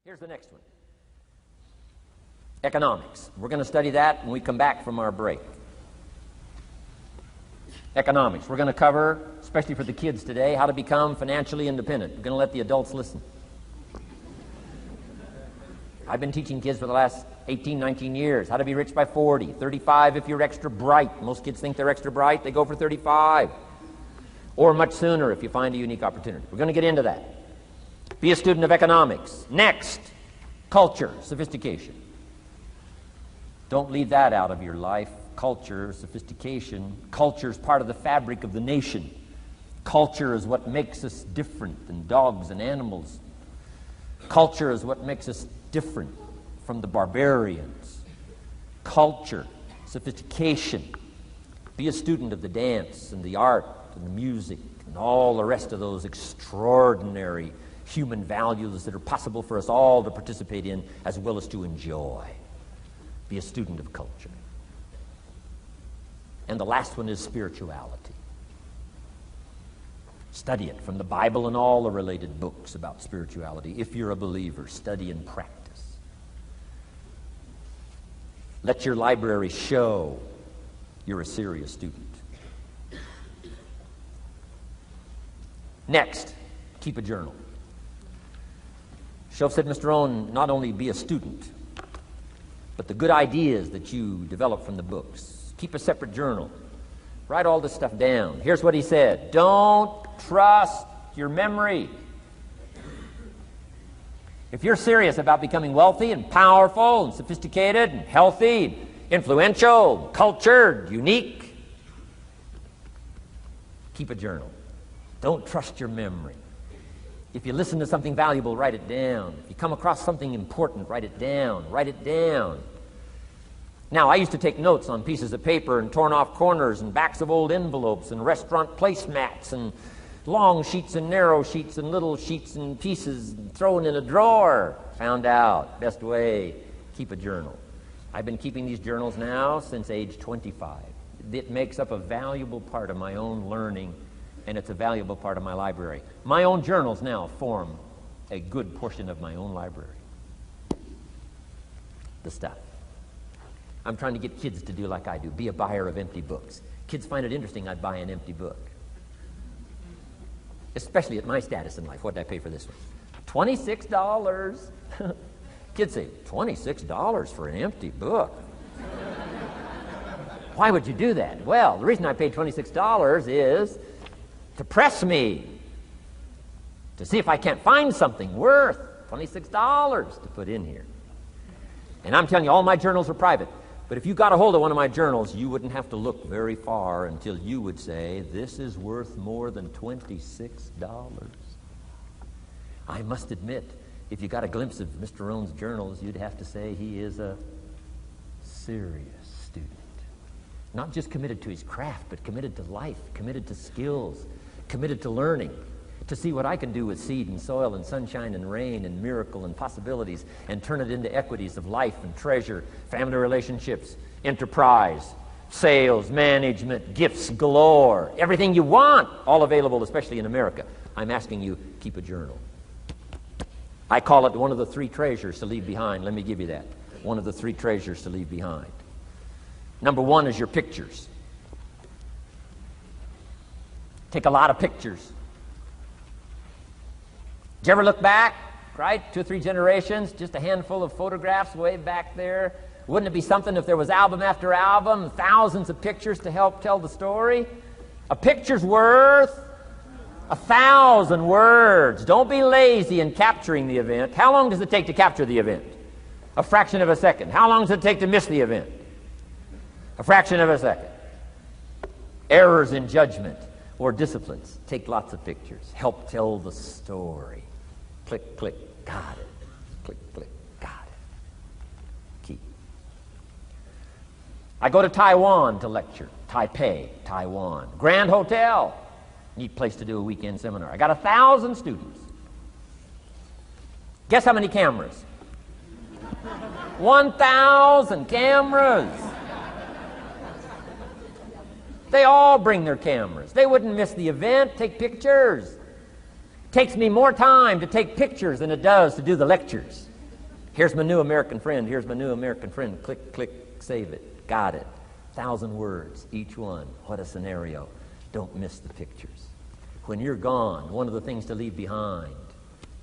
Here's the next one. Economics. We're going to study that when we come back from our break. Economics. We're going to cover, especially for the kids today, how to become financially independent. We're going to let the adults listen. I've been teaching kids for the last 18, 19 years how to be rich by 40, 35 if you're extra bright. Most kids think they're extra bright. They go for 35. Or much sooner if you find a unique opportunity. We're going to get into that. Be a student of economics. Next, culture, sophistication. Don't leave that out of your life. Culture, sophistication. Culture is part of the fabric of the nation. Culture is what makes us different than dogs and animals. Culture is what makes us different from the barbarians. Culture, sophistication. Be a student of the dance and the art and the music and all the rest of those extraordinary human values that are possible for us all to participate in as well as to enjoy. Be a student of culture. And the last one is spirituality. Study it from the Bible and all the related books about spirituality. If you're a believer, study and practice. Let your library show you're a serious student. Next, keep a journal. Shoaff said, Mr. Rohn, not only be a student, but the good ideas that you develop from the books. Keep a separate journal. Write all this stuff down. Here's what he said. Don't trust your memory. If you're serious about becoming wealthy and powerful and sophisticated and healthy, and influential, cultured, unique, keep a journal. Don't trust your memory. If you listen to something valuable, write it down. If you come across something important, write it down. Write it down. Now, I used to take notes on pieces of paper and torn off corners and backs of old envelopes and restaurant placemats and long sheets and narrow sheets and little sheets and pieces thrown in a drawer. Found out, best way, keep a journal. I've been keeping these journals now since age 25. It makes up a valuable part of my own learning, and it's a valuable part of my library. My own journals now form a good portion of my own library. The stuff. I'm trying to get kids to do like I do, be a buyer of empty books. Kids find it interesting I'd buy an empty book. Especially at my status in life. What did I pay for this one? $26. Kids say, $26 for an empty book? Why would you do that? Well, the reason I paid $26 is to press me, to see if I can't find something worth $26 to put in here. And I'm telling you, all my journals are private. But if you got a hold of one of my journals, you wouldn't have to look very far until you would say, this is worth more than $26. I must admit, if you got a glimpse of Mr. Rohn's journals, you'd have to say he is a serious student. Not just committed to his craft, but committed to life, committed to skills, committed to learning, to see what I can do with seed and soil and sunshine and rain and miracle and possibilities and turn it into equities of life and treasure, family relationships, enterprise, sales, management, gifts galore, everything you want, all available, especially in America. I'm asking you, keep a journal. I call it one of the three treasures to leave behind. Let me give you that. One of the three treasures to leave behind. Number one is your pictures. Take a lot of pictures. Did you ever look back, right? 2 or 3 generations, just a handful of photographs way back there. Wouldn't it be something if there was album after album, thousands of pictures to help tell the story? A picture's worth 1,000 words. Don't be lazy in capturing the event. How long does it take to capture the event? A fraction of a second. How long does it take to miss the event? A fraction of a second. Errors in judgment or disciplines. Take lots of pictures. Help tell the story. Click, click, got it. Click, click, got it. Key. I go to Taiwan to lecture. Taipei, Taiwan. Grand Hotel. Neat place to do a weekend seminar. I got 1,000 students. Guess how many cameras? 1,000 cameras. They all bring their cameras. They wouldn't miss the event, take pictures. Takes me more time to take pictures than it does to do the lectures. Here's my new American friend. Here's my new American friend. Click, click, save it. Got it. 1,000 words, each one. What a scenario. Don't miss the pictures. When you're gone, one of the things to leave behind,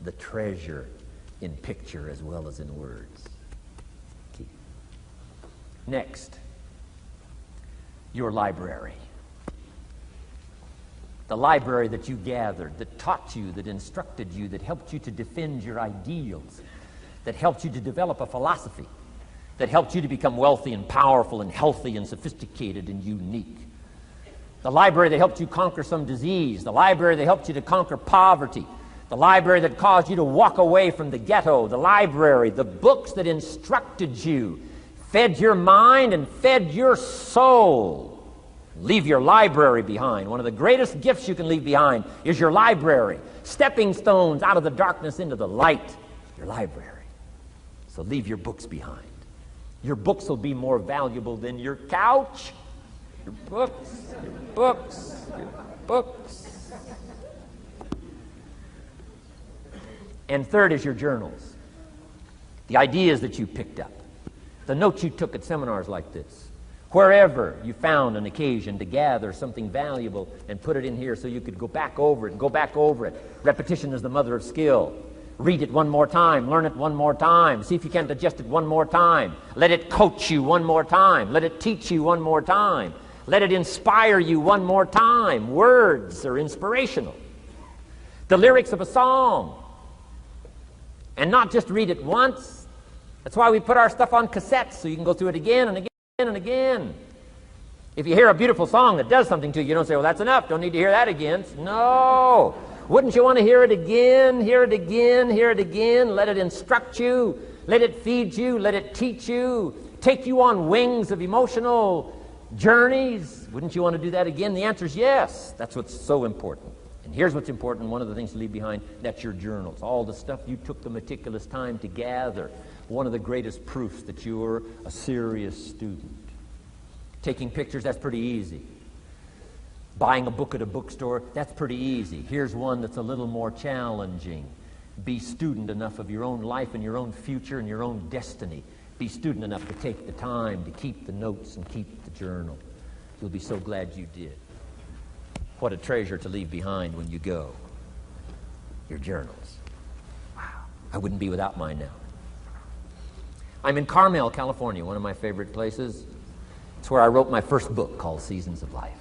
the treasure in picture as well as in words. Key. Next, your library. The library that you gathered, that taught you, that instructed you, that helped you to defend your ideals, that helped you to develop a philosophy, that helped you to become wealthy and powerful and healthy and sophisticated and unique. The library that helped you conquer some disease, the library that helped you to conquer poverty, the library that caused you to walk away from the ghetto, the library, the books that instructed you, fed your mind and fed your soul. Leave your library behind. One of the greatest gifts you can leave behind is your library. Stepping stones out of the darkness into the light. Your library. So leave your books behind. Your books will be more valuable than your couch. Your books, your books, your books. And third is your journals. The ideas that you picked up. The notes you took at seminars like this. Wherever you found an occasion to gather something valuable and put it in here so you could go back over it and go back over it. Repetition is the mother of skill. Read it one more time. Learn it one more time. See if you can digest it one more time. Let it coach you one more time. Let it teach you one more time. Let it inspire you one more time. Words are inspirational. The lyrics of a song. And not just read it once. That's why we put our stuff on cassettes so you can go through it again and again and again. If you hear a beautiful song that does something to you, you don't say, well, that's enough. Don't need to hear that again. No. Wouldn't you want to hear it again, hear it again, hear it again? Let it instruct you. Let it feed you. Let it teach you. Take you on wings of emotional journeys. Wouldn't you want to do that again? The answer is yes. That's what's so important. And here's what's important. One of the things to leave behind, that's your journals. All the stuff you took the meticulous time to gather. One of the greatest proofs that you're a serious student. Taking pictures, that's pretty easy. Buying a book at a bookstore, that's pretty easy. Here's one that's a little more challenging. Be student enough of your own life and your own future and your own destiny. Be student enough to take the time to keep the notes and keep the journal. You'll be so glad you did. What a treasure to leave behind when you go. Your journals. Wow. I wouldn't be without mine now. I'm in Carmel, California, one of my favorite places. It's where I wrote my first book called Seasons of Life.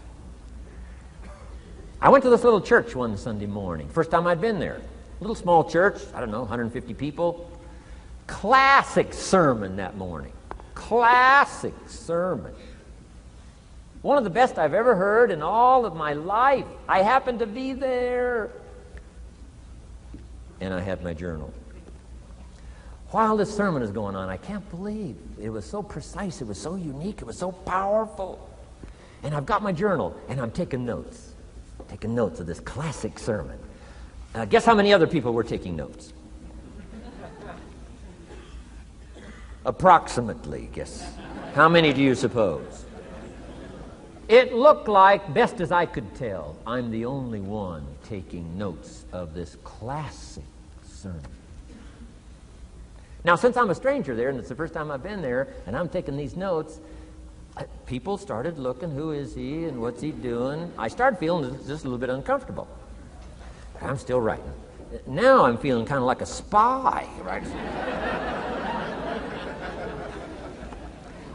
I went to this little church one Sunday morning. First time I'd been there. Little small church, I don't know, 150 people. Classic sermon that morning. Classic sermon. One of the best I've ever heard in all of my life. I happened to be there. And I had my journal. While this sermon is going on, I can't believe it was so precise, it was so unique, it was so powerful. And I've got my journal, and I'm taking notes. Taking notes of this classic sermon. Guess how many other people were taking notes? Approximately, guess. How many do you suppose? It looked like, best as I could tell, I'm the only one taking notes of this classic sermon. Now, since I'm a stranger there, and it's the first time I've been there, and I'm taking these notes, people started looking, who is he and what's he doing? I started feeling just a little bit uncomfortable. I'm still writing. Now I'm feeling kind of like a spy, right?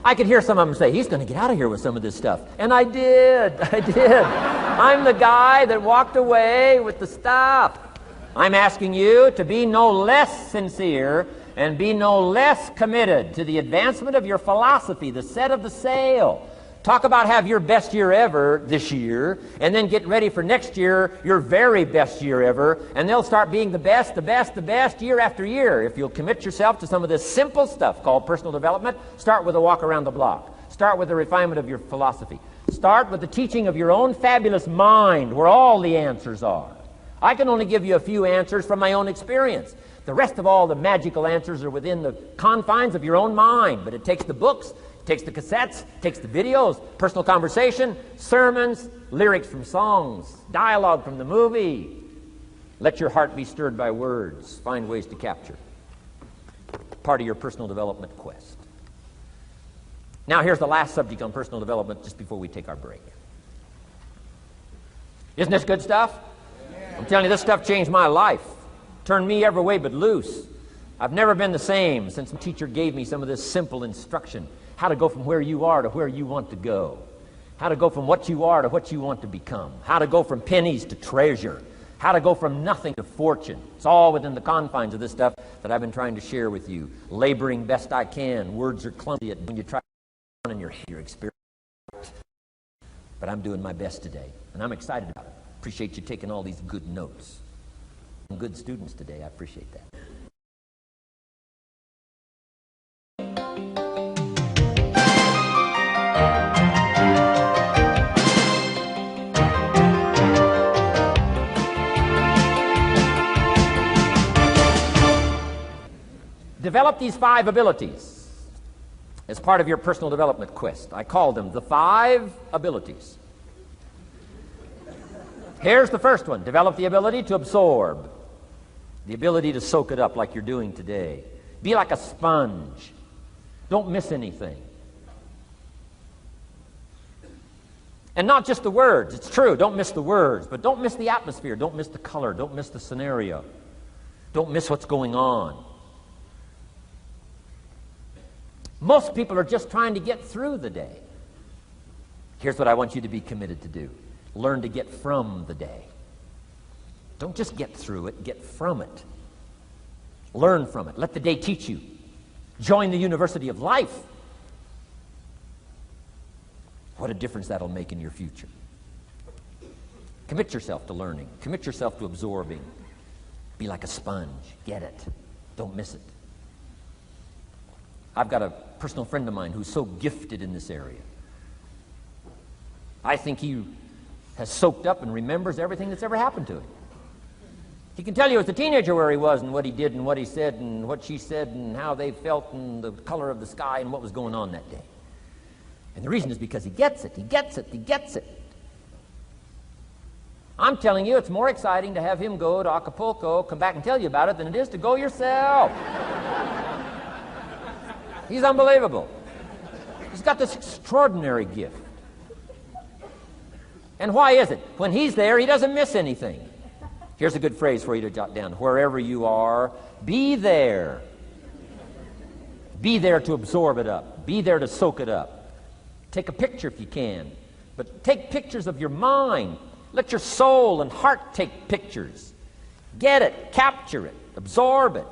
I could hear some of them say, he's going to get out of here with some of this stuff. And I did. I'm the guy that walked away with the stuff. I'm asking you to be no less sincere and be no less committed to the advancement of your philosophy, the set of the sail. Talk about have your best year ever this year, and then get ready for next year, your very best year ever, and they'll start being the best year after year. If you'll commit yourself to some of this simple stuff called personal development, start with a walk around the block. Start with the refinement of your philosophy. Start with the teaching of your own fabulous mind, where all the answers are. I can only give you a few answers from my own experience. The rest of all the magical answers are within the confines of your own mind. But it takes the books, it takes the cassettes, it takes the videos, personal conversation, sermons, lyrics from songs, dialogue from the movie. Let your heart be stirred by words. Find ways to capture. part of your personal development quest. Now, here's the last subject on personal development just before we take our break. Isn't this good stuff? I'm telling you, this stuff changed my life. Turned me every way but loose. I've never been the same since my teacher gave me some of this simple instruction. How to go from where you are to where you want to go. How to go from what you are to what you want to become. How to go from pennies to treasure. How to go from nothing to fortune. It's all within the confines of this stuff that I've been trying to share with you. Laboring best I can. Words are clumsy when you try to in your experience. But I'm doing my best today, and I'm excited about it. Appreciate you taking all these good notes. Some good students today. I appreciate that. Develop these 5 abilities as part of your personal development quest. I call them the 5 abilities. Here's the first one. Develop the ability to absorb. The ability to soak it up like you're doing today. Be like a sponge. Don't miss anything. And not just the words. It's true, don't miss the words, but don't miss the atmosphere. Don't miss the color. Don't miss the scenario. Don't miss what's going on. Most people are just trying to get through the day. Here's what I want you to be committed to do. Learn to get from the day. Don't just get through it, get from it. Learn from it. Let the day teach you. Join the University of Life. What a difference that'll make in your future. Commit yourself to learning. Commit yourself to absorbing. Be like a sponge. Get it. Don't miss it. I've got a personal friend of mine who's so gifted in this area. I think he has soaked up and remembers everything that's ever happened to him. He can tell you as a teenager where he was and what he did and what he said and what she said and how they felt and the color of the sky and what was going on that day. And the reason is because he gets it. He gets it. He gets it. I'm telling you, it's more exciting to have him go to Acapulco, come back and tell you about it, than it is to go yourself. He's unbelievable. He's got this extraordinary gift. And why is it? When he's there, he doesn't miss anything. Here's a good phrase for you to jot down. Wherever you are, be there. Be there to absorb it up. Be there to soak it up. Take a picture if you can. But take pictures of your mind. Let your soul and heart take pictures. Get it. Capture it. Absorb it.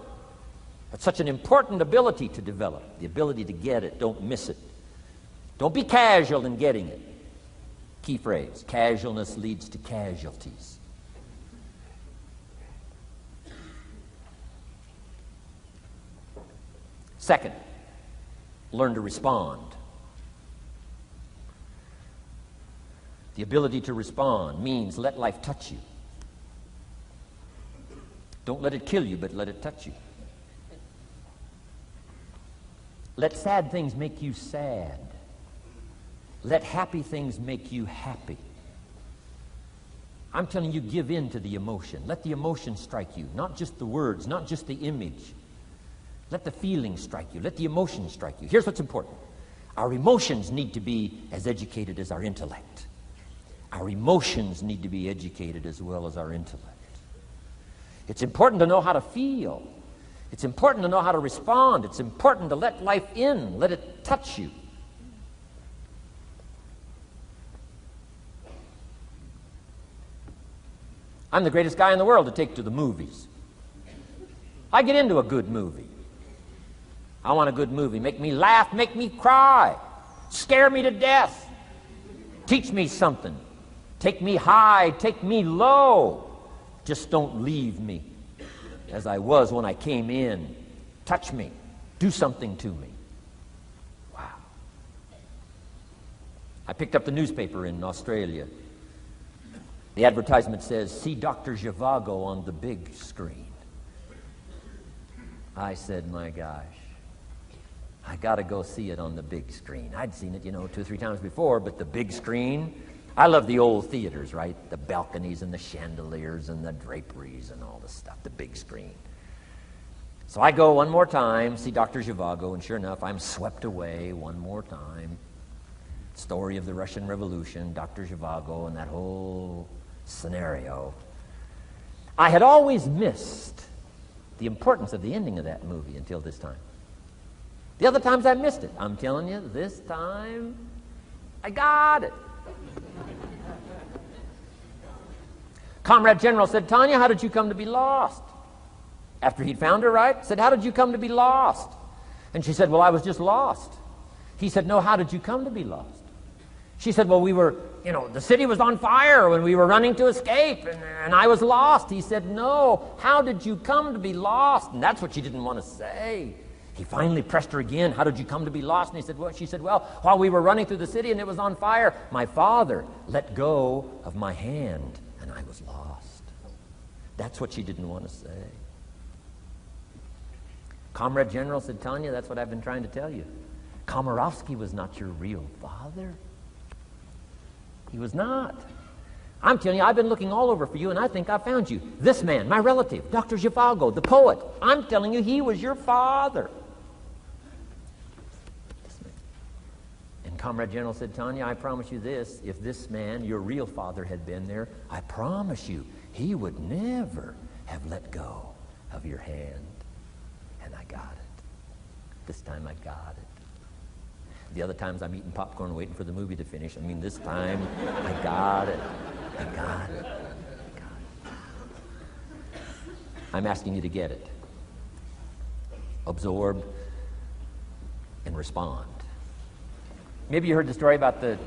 That's such an important ability to develop, the ability to get it. Don't miss it. Don't be casual in getting it. Key phrase, casualness leads to casualties. Second, learn to respond. The ability to respond means let life touch you. Don't let it kill you, but let it touch you. Let sad things make you sad. Let happy things make you happy. I'm telling you, give in to the emotion. Let the emotion strike you, not just the words, not just the image. Let the feeling strike you. Let the emotion strike you. Here's what's important. Our emotions need to be as educated as our intellect. Our emotions need to be educated as well as our intellect. It's important to know how to feel. It's important to know how to respond. It's important to let life in, let it touch you. I'm the greatest guy in the world to take to the movies. I get into a good movie. I want a good movie. Make me laugh, make me cry, scare me to death, teach me something, take me high, take me low. Just don't leave me as I was when I came in. Touch me. Do something to me. Wow. I picked up the newspaper in Australia. The advertisement says, see Dr. Zhivago on the big screen. I said, my gosh, I got to go see it on the big screen. I'd seen it, 2 or 3 times before, but the big screen, I love the old theaters, right? The balconies and the chandeliers and the draperies and all the stuff, the big screen. So I go one more time, see Dr. Zhivago, and sure enough, I'm swept away one more time. Story of the Russian Revolution, Dr. Zhivago, and that whole scenario. I had always missed the importance of the ending of that movie until this time. The other times I missed it. I'm telling you, this time, I got it. Comrade General said, Tanya, how did you come to be lost? After he'd found her, right? Said, how did you come to be lost? And she said, well, I was just lost. He said, no, how did you come to be lost? She said, well, we were, the city was on fire when we were running to escape, and I was lost. He said, no, how did you come to be lost? And that's what she didn't want to say. He finally pressed her again, how did you come to be lost? And she said, well, while we were running through the city and it was on fire, my father let go of my hand, and I was lost. That's what she didn't want to say. Comrade General said, Tanya, that's what I've been trying to tell you. Komarovsky was not your real father. He was not. I'm telling you, I've been looking all over for you, and I think I found you. This man, my relative, Dr. Zhivago, the poet. I'm telling you, he was your father. And Comrade General said, Tanya, I promise you this. If this man, your real father, had been there, I promise you, he would never have let go of your hand. And I got it. This time I got it. The other times I'm eating popcorn waiting for the movie to finish. This time I got it. I got it. I got it. I'm asking you to get it. Absorb and respond. Maybe you heard the story about the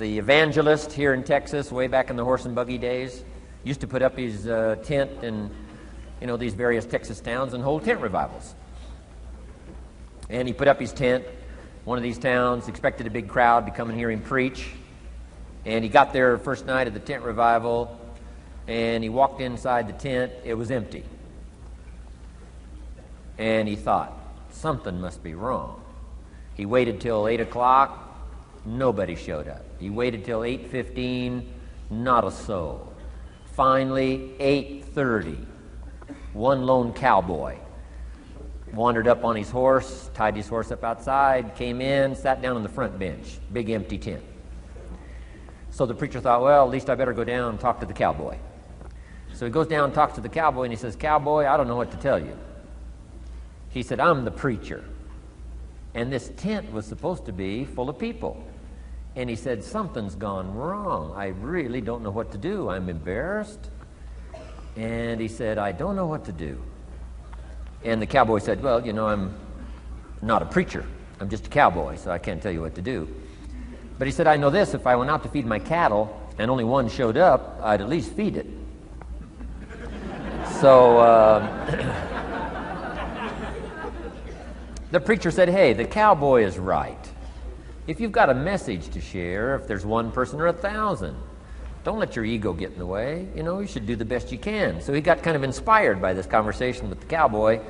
evangelist here in Texas way back in the horse and buggy days. Used to put up his tent in these various Texas towns and hold tent revivals. And he put up his tent, one of these towns, expected a big crowd to come and hear him preach. And he got there first night of the tent revival, and he walked inside the tent. It was empty. And he thought, something must be wrong. He waited till 8 o'clock. Nobody showed up. He waited till 8:15. Not a soul. Finally, 8:30. One lone cowboy wandered up on his horse, tied his horse up outside, came in, sat down on the front bench, big empty tent. So the preacher thought, well, at least I better go down and talk to the cowboy. So he goes down and talks to the cowboy, and he says, Cowboy, I don't know what to tell you. He said, I'm the preacher. And this tent was supposed to be full of people. And he said, something's gone wrong. I really don't know what to do. I'm embarrassed. And he said, I don't know what to do. And the cowboy said, well, I'm not a preacher. I'm just a cowboy, so I can't tell you what to do. But he said, I know this, if I went out to feed my cattle and only one showed up, I'd at least feed it. So the preacher said, hey, the cowboy is right. If you've got a message to share, if there's one person or 1,000, don't let your ego get in the way. You should do the best you can. So he got kind of inspired by this conversation with the cowboy,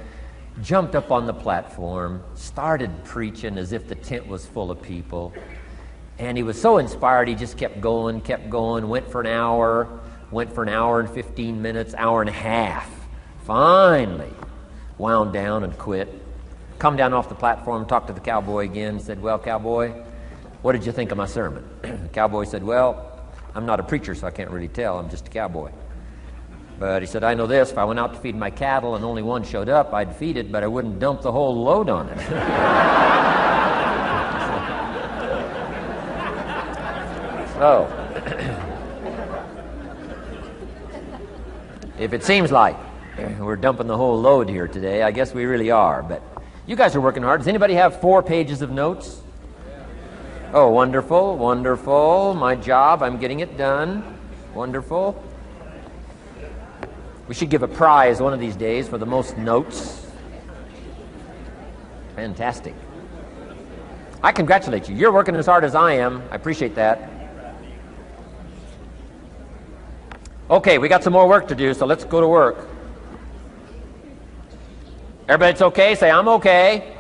jumped up on the platform, started preaching as if the tent was full of people. And he was so inspired, he just kept going, went for an hour and 15 minutes, hour and a half. Finally, wound down and quit. Come down off the platform, talked to the cowboy again, said, well, cowboy, what did you think of my sermon? The cowboy said, well, I'm not a preacher, so I can't really tell. I'm just a cowboy. But he said, I know this. If I went out to feed my cattle and only one showed up, I'd feed it, but I wouldn't dump the whole load on it. So, if it seems like we're dumping the whole load here today, I guess we really are. But you guys are working hard. Does anybody have 4 pages of notes? Oh, wonderful, wonderful. My job, I'm getting it done. Wonderful. We should give a prize one of these days for the most notes. Fantastic. I congratulate you. You're working as hard as I am. I appreciate that. Okay, we got some more work to do, so let's go to work. Everybody's okay? Say, I'm okay.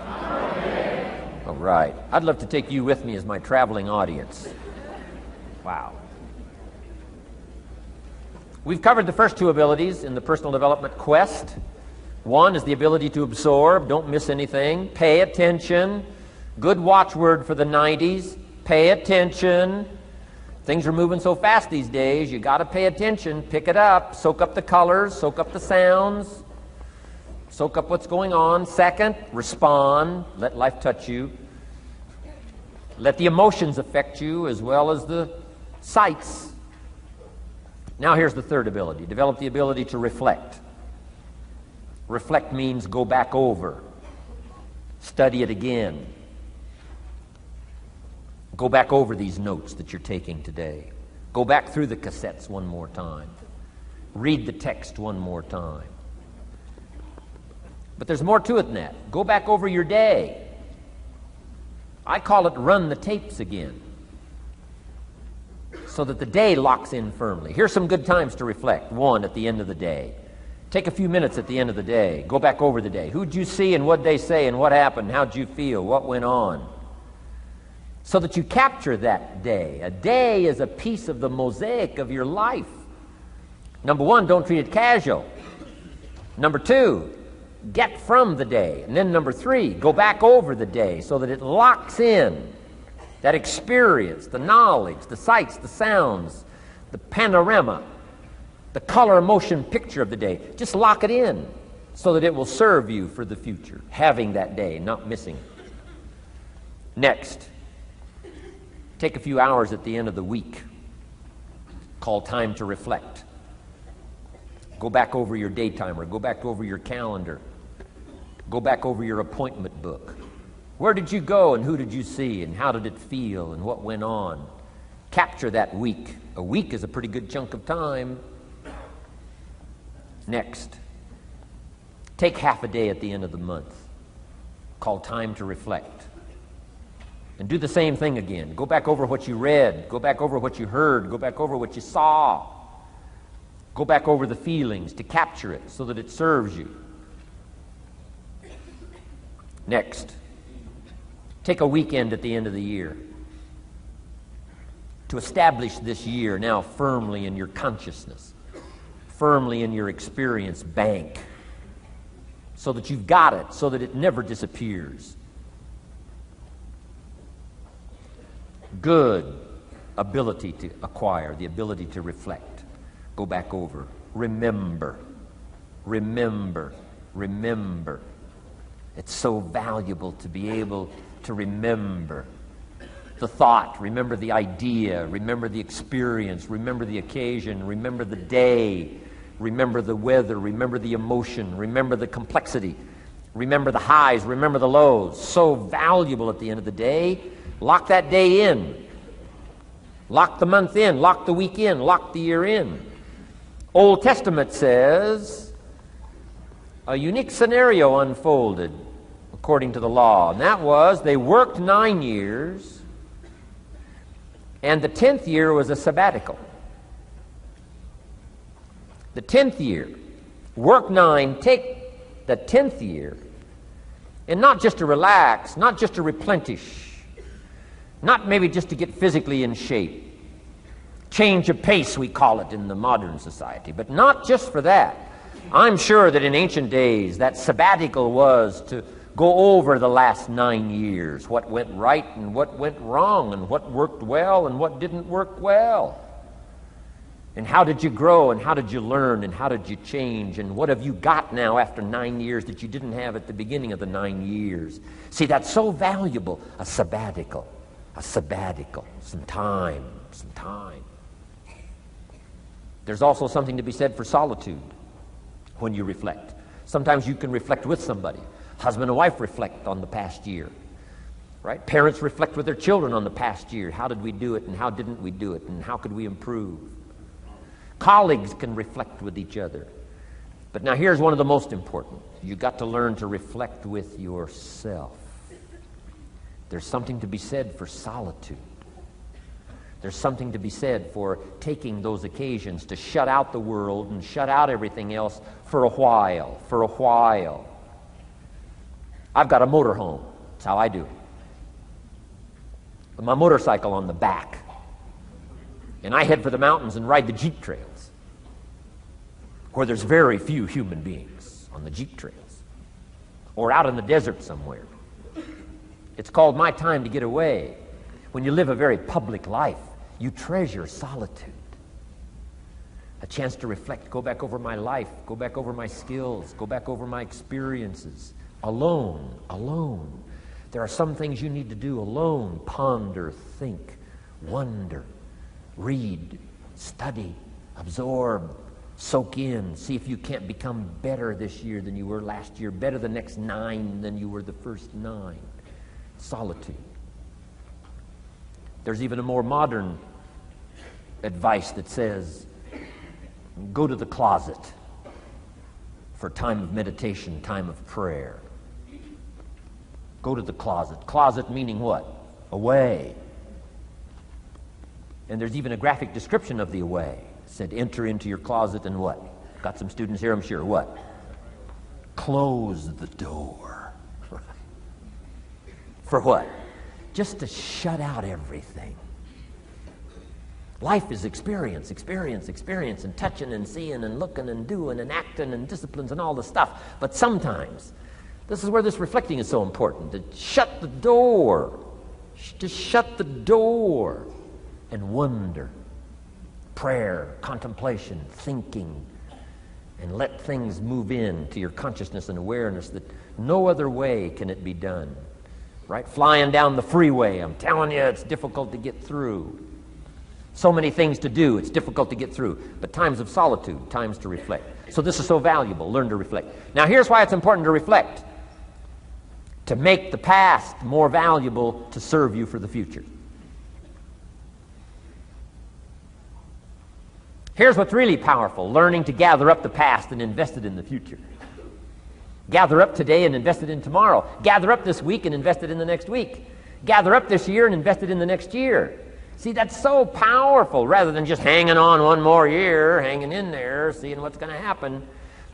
All right. I'd love to take you with me as my traveling audience. Wow. We've covered the first 2 abilities in the personal development quest. One is the ability to absorb. Don't miss anything. Pay attention. Good watchword for the 90s. Pay attention. Things are moving so fast these days, you got to pay attention. Pick it up. Soak up the colors. Soak up the sounds. Soak up what's going on. Second, respond. Let life touch you. Let the emotions affect you as well as the sights. Now here's the third ability. Develop the ability to reflect. Reflect means go back over. Study it again. Go back over these notes that you're taking today. Go back through the cassettes one more time. Read the text one more time. But there's more to it than that. Go back over your day. I call it run the tapes again, so that the day locks in firmly. Here's some good times to reflect. One, at the end of the day. Take a few minutes at the end of the day. Go back over the day. Who'd you see and what'd they say and what happened? How'd you feel? What went on? So that you capture that day. A day is a piece of the mosaic of your life. Number one, don't treat it casual. Number two, get from the day. And then number three, go back over the day so that it locks in that experience, the knowledge, the sights, the sounds, the panorama, the color, motion, picture of the day. Just lock it in so that it will serve you for the future, having that day, not missing it. Next, take a few hours at the end of the week, called time to reflect. Go back over your day timer. Go back over your calendar. Go back over your appointment book. Where did you go and who did you see and how did it feel and what went on? Capture that week. A week is a pretty good chunk of time. Next, take half a day at the end of the month, called time to reflect. And do the same thing again. Go back over what you read. Go back over what you heard. Go back over what you saw. Go back over the feelings to capture it so that it serves you. Next, take a weekend at the end of the year to establish this year now firmly in your consciousness, firmly in your experience bank, so that you've got it, so that it never disappears. Good ability to acquire, the ability to reflect. Go back over. Remember. Remember. Remember. It's so valuable to be able to remember the thought, remember the idea, remember the experience, remember the occasion, remember the day, remember the weather, remember the emotion, remember the complexity, remember the highs, remember the lows. So valuable at the end of the day. Lock that day in. Lock the month in. Lock the week in. Lock the year in. Old Testament says a unique scenario unfolded according to the law, and that was they worked 9 years, and the 10th year was a sabbatical. The 10th year, work 9, take the 10th year, and not just to relax, not just to replenish, not maybe just to get physically in shape. Change of pace, we call it in the modern society, but not just for that. I'm sure that in ancient days, that sabbatical was to go over the last 9 years, what went right and what went wrong, and what worked well and what didn't work well. And how did you grow, and how did you learn, and how did you change, and what have you got now after 9 years that you didn't have at the beginning of the 9 years? See, that's so valuable, a sabbatical, some time. There's also something to be said for solitude when you reflect. Sometimes you can reflect with somebody. Husband and wife reflect on the past year, right? Parents reflect with their children on the past year. How did we do it, and how didn't we do it, and how could we improve? Colleagues can reflect with each other. But now here's one of the most important. You've got to learn to reflect with yourself. There's something to be said for solitude. There's something to be said for taking those occasions to shut out the world and shut out everything else for a while. I've got a motorhome. That's how I do it. With my motorcycle on the back. And I head for the mountains and ride the Jeep trails, where there's very few human beings on the jeep trails or out in the desert somewhere. It's called my time to get away. When you live a very public life, you treasure solitude. A chance to reflect, go back over my life, go back over my skills, go back over my experiences. Alone. There are some things you need to do alone. Ponder, think, wonder, read, study, absorb, soak in. See if you can't become better this year than you were last year, better the next 9 than you were the first 9. Solitude. There's even a more modern advice that says, go to the closet for time of meditation, time of prayer. Go to the closet. Closet meaning what? Away. And there's even a graphic description of the away. It said, enter into your closet and what? Got some students here, I'm sure. What? Close the door. For what? Just to shut out everything. Life is experience, and touching and seeing and looking and doing and acting and disciplines and all the stuff. But sometimes, this is where this reflecting is so important, to shut the door. Just shut the door and wonder. Prayer, contemplation, thinking, and let things move into your consciousness and awareness that no other way can it be done. Right? Flying down the freeway, I'm telling you, it's difficult to get through. So many things to do, it's difficult to get through. But times of solitude, times to reflect. So this is so valuable, learn to reflect. Now here's why it's important to reflect. To make the past more valuable to serve you for the future. Here's what's really powerful, learning to gather up the past and invest it in the future. Gather up today and invest it in tomorrow. Gather up this week and invest it in the next week. Gather up this year and invest it in the next year. See, that's so powerful, rather than just hanging on one more year, hanging in there, seeing what's going to happen.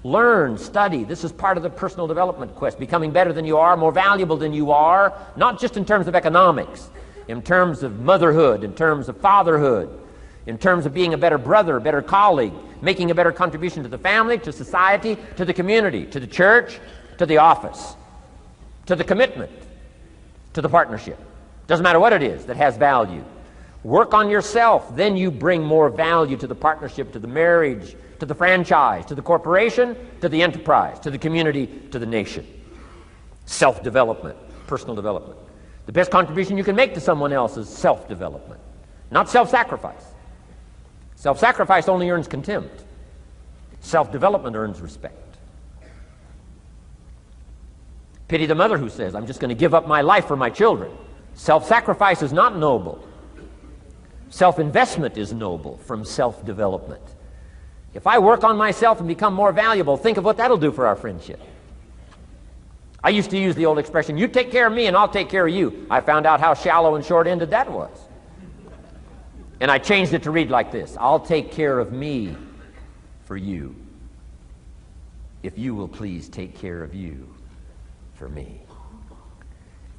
Learn, study. This is part of the personal development quest. Becoming better than you are, more valuable than you are, not just in terms of economics, in terms of motherhood, in terms of fatherhood, in terms of being a better brother, a better colleague, making a better contribution to the family, to society, to the community, to the church, to the office, to the commitment, to the partnership. Doesn't matter what it is that has value. Work on yourself, then you bring more value to the partnership, to the marriage, to the franchise, to the corporation, to the enterprise, to the community, to the nation. Self-development, personal development. The best contribution you can make to someone else is self-development, not self-sacrifice. Self-sacrifice only earns contempt. Self-development earns respect. Pity the mother who says, I'm just going to give up my life for my children. Self-sacrifice is not noble. Self-investment is noble from self-development. If I work on myself and become more valuable, think of what that'll do for our friendship. I used to use the old expression, you take care of me and I'll take care of you. I found out how shallow and short-ended that was. And I changed it to read like this, I'll take care of me for you, if you will please take care of you for me.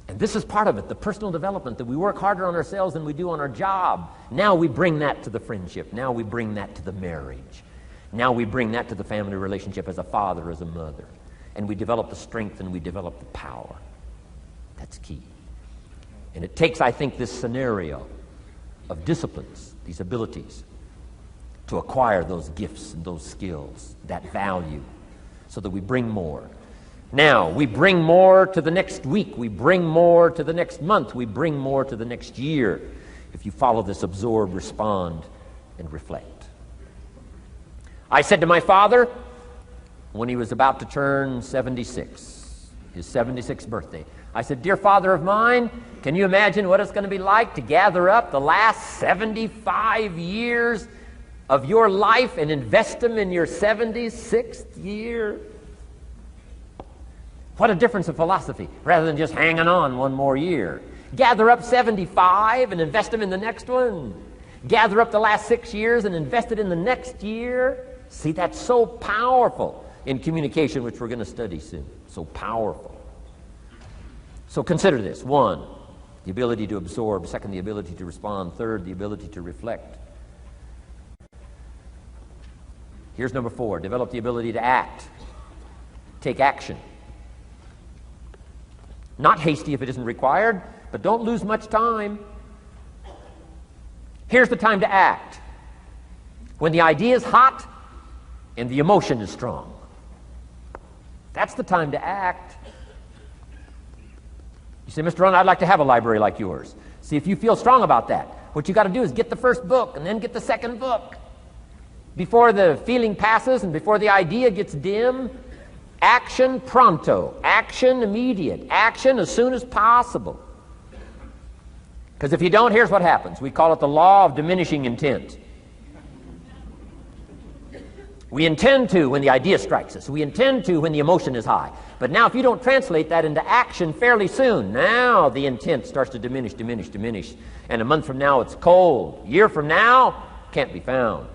And this is part of it, the personal development, that we work harder on ourselves than we do on our job. Now we bring that to the friendship. Now we bring that to the marriage. Now we bring that to the family relationship as a father, as a mother. And we develop the strength and we develop the power. That's key. And it takes, I think, this scenario of disciplines, these abilities, to acquire those gifts and those skills, that value, so that we bring more. Now, we bring more to the next week. We bring more to the next month. We bring more to the next year if you follow this absorb, respond, and reflect. I said to my father when he was about to turn 76, his 76th birthday, I said, dear father of mine, can you imagine what it's going to be like to gather up the last 75 years of your life and invest them in your 76th year? What a difference of philosophy, rather than just hanging on one more year. Gather up 75 and invest them in the next one. Gather up the last 6 years and invest it in the next year. See, that's so powerful in communication, which we're going to study soon. So powerful. So consider this. 1, the ability to absorb. 2, the ability to respond. 3, the ability to reflect. Here's number 4, develop the ability to act. take action. Not hasty if it isn't required, but don't lose much time. Here's the time to act. When the idea is hot and the emotion is strong. That's the time to act. You say, Mr. Rohn, I'd like to have a library like yours. See, if you feel strong about that, what you got to do is get the first book and then get the second book. Before the feeling passes and before the idea gets dim, action pronto, action immediate, action as soon as possible. Because if you don't, here's what happens. We call it the law of diminishing intent. We intend to when the idea strikes us. We intend to when the emotion is high. But now if you don't translate that into action fairly soon, now the intent starts to diminish. And a month from now it's cold. A year from now, can't be found.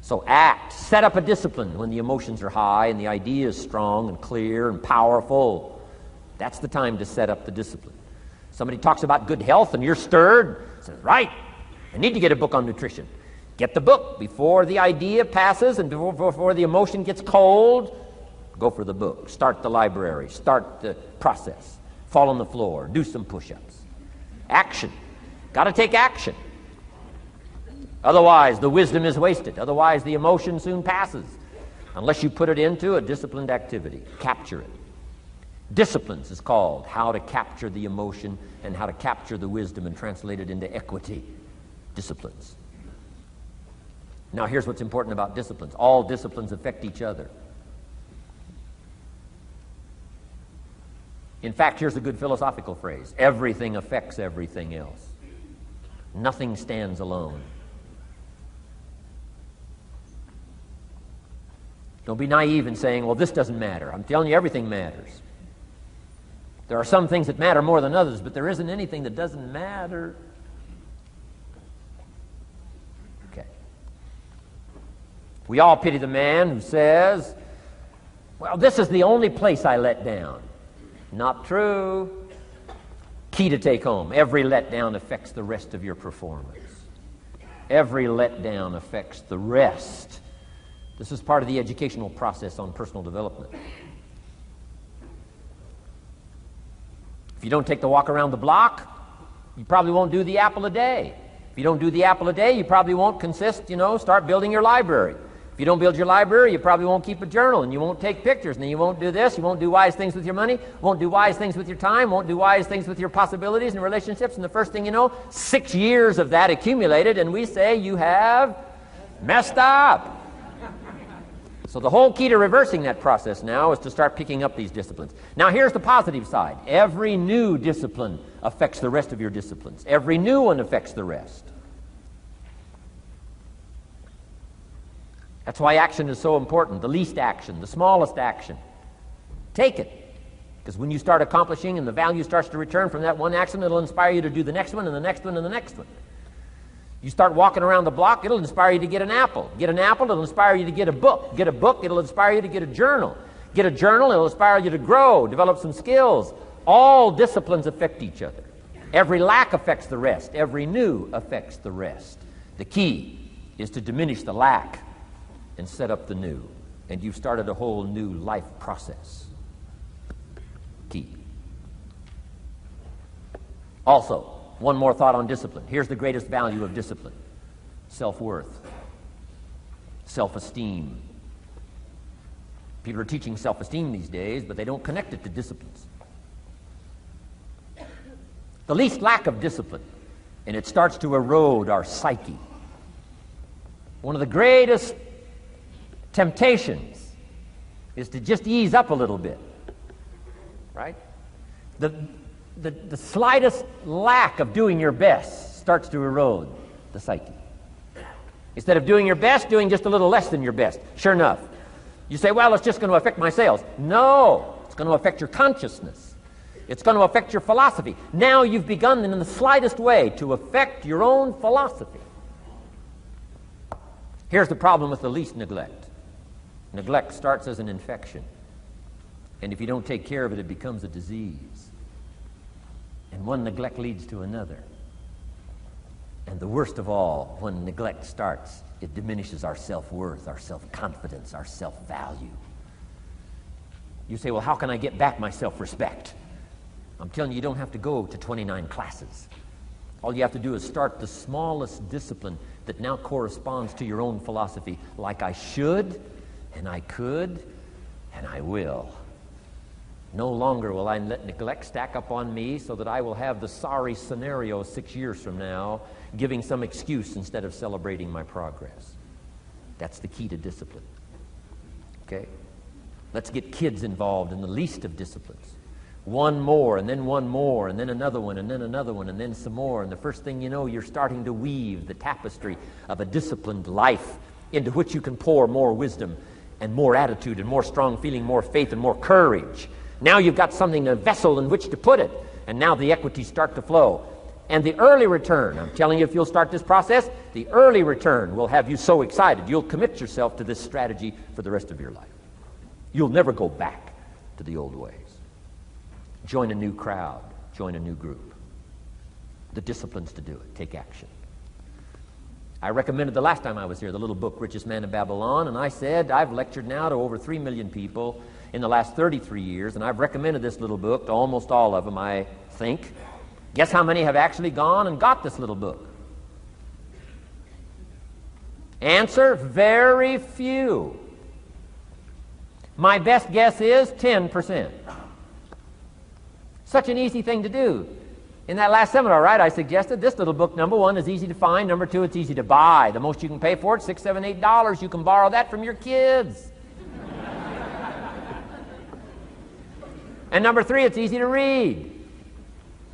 So act. Set up a discipline when the emotions are high and the idea is strong and clear and powerful. That's the time to set up the discipline. Somebody talks about good health and you're stirred. Says, right, I need to get a book on nutrition. Get the book before the idea passes and before the emotion gets cold. Go for the book. Start the library. Start the process. Fall on the floor. Do some push-ups. Action. Got to take action. Otherwise, the wisdom is wasted. Otherwise, the emotion soon passes. Unless you put it into a disciplined activity. Capture it. Disciplines is called how to capture the emotion and how to capture the wisdom and translate it into equity. Disciplines. Now, here's what's important about disciplines. All disciplines affect each other. In fact, here's a good philosophical phrase. Everything affects everything else. Nothing stands alone. Don't be naive in saying, well, this doesn't matter. I'm telling you, everything matters. There are some things that matter more than others, but there isn't anything that doesn't matter. Okay. We all pity the man who says, well, this is the only place I let down. Not true. Key to take home. Every letdown affects the rest of your performance. Every letdown affects the rest. This is part of the educational process on personal development. If you don't take the walk around the block, you probably won't do the apple a day. If you don't do the apple a day, you probably won't start building your library. If you don't build your library, you probably won't keep a journal, and you won't take pictures, and then you won't do this, you won't do wise things with your money, won't do wise things with your time, won't do wise things with your possibilities and relationships, and the first thing you know, 6 years of that accumulated, and we say you have messed up. So the whole key to reversing that process now is to start picking up these disciplines. Now here's the positive side. Every new discipline affects the rest of your disciplines. Every new one affects the rest. That's why action is so important. The least action, the smallest action. Take it. Because when you start accomplishing and the value starts to return from that one action, it'll inspire you to do the next one and the next one and the next one. You start walking around the block, it'll inspire you to get an apple. Get an apple, it'll inspire you to get a book. Get a book, it'll inspire you to get a journal. Get a journal, it'll inspire you to grow, develop some skills. All disciplines affect each other. Every lack affects the rest. Every new affects the rest. The key is to diminish the lack and set up the new. And you've started a whole new life process. Key. Also, one more thought on discipline. Here's the greatest value of discipline. Self-worth. Self-esteem. People are teaching self-esteem these days, but they don't connect it to disciplines. The least lack of discipline, and it starts to erode our psyche. One of the greatest temptations is to just ease up a little bit. Right? The slightest lack of doing your best starts to erode the psyche. Instead of doing your best, doing just a little less than your best. Sure enough. You say, well, it's just going to affect my sales. No, it's going to affect your consciousness. It's going to affect your philosophy. Now you've begun in the slightest way to affect your own philosophy. Here's the problem with the least neglect. Neglect starts as an infection. And if you don't take care of it, it becomes a disease. And one neglect leads to another. And the worst of all, when neglect starts, it diminishes our self-worth, our self-confidence, our self-value. You say, well, how can I get back my self-respect? I'm telling you, you don't have to go to 29 classes. All you have to do is start the smallest discipline that now corresponds to your own philosophy, like I should, and I could, and I will. No longer will I let neglect stack up on me so that I will have the sorry scenario 6 years from now, giving some excuse instead of celebrating my progress. That's the key to discipline. Okay? Let's get kids involved in the least of disciplines. One more, and then one more, and then another one, and then another one, and then some more. And the first thing you know, you're starting to weave the tapestry of a disciplined life into which you can pour more wisdom and more attitude and more strong feeling, more faith and more courage. Now you've got something, a vessel in which to put it. And now the equities start to flow. And the early return, I'm telling you, if you'll start this process, the early return will have you so excited. You'll commit yourself to this strategy for the rest of your life. You'll never go back to the old ways. Join a new crowd. Join a new group. The disciplines to do it. Take action. I recommended the last time I was here the little book, Richest Man in Babylon, and I said I've lectured now to over 3 million people in the last 33 years, and I've recommended this little book to almost all of them, I think. Guess how many have actually gone and got this little book? Answer, very few. My best guess is 10%. Such an easy thing to do. In that last seminar, right, I suggested this little book, number one, is easy to find. Number two, it's easy to buy. The most you can pay for it, $6, $7, $8. You can borrow that from your kids. And number three, it's easy to read.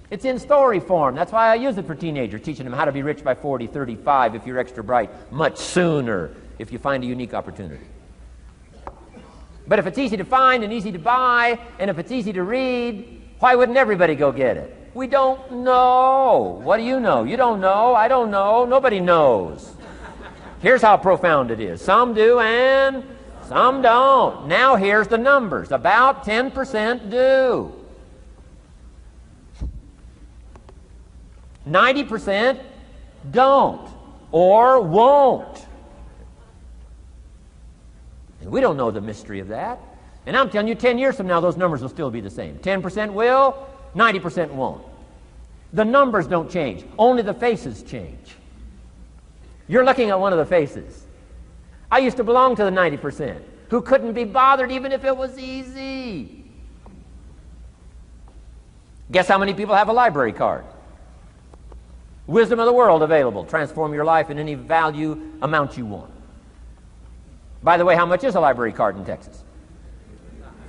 It's in story form. That's why I use it for teenagers, teaching them how to be rich by 40, 35 if you're extra bright, much sooner if you find a unique opportunity. But if it's easy to find and easy to buy, and if it's easy to read, why wouldn't everybody go get it? We don't know. What do you know? You don't know. I don't know. Nobody knows. Here's how profound it is. Some do and some don't. Now here's the numbers. About 10% do. 90% don't or won't. And we don't know the mystery of that. And I'm telling you, 10 years from now, those numbers will still be the same. 10% will, 90% won't. The numbers don't change. Only the faces change. You're looking at one of the faces. I used to belong to the 90% who couldn't be bothered even if it was easy. Guess how many people have a library card? Wisdom of the world available. Transform your life in any value amount you want. By the way, how much is a library card in Texas?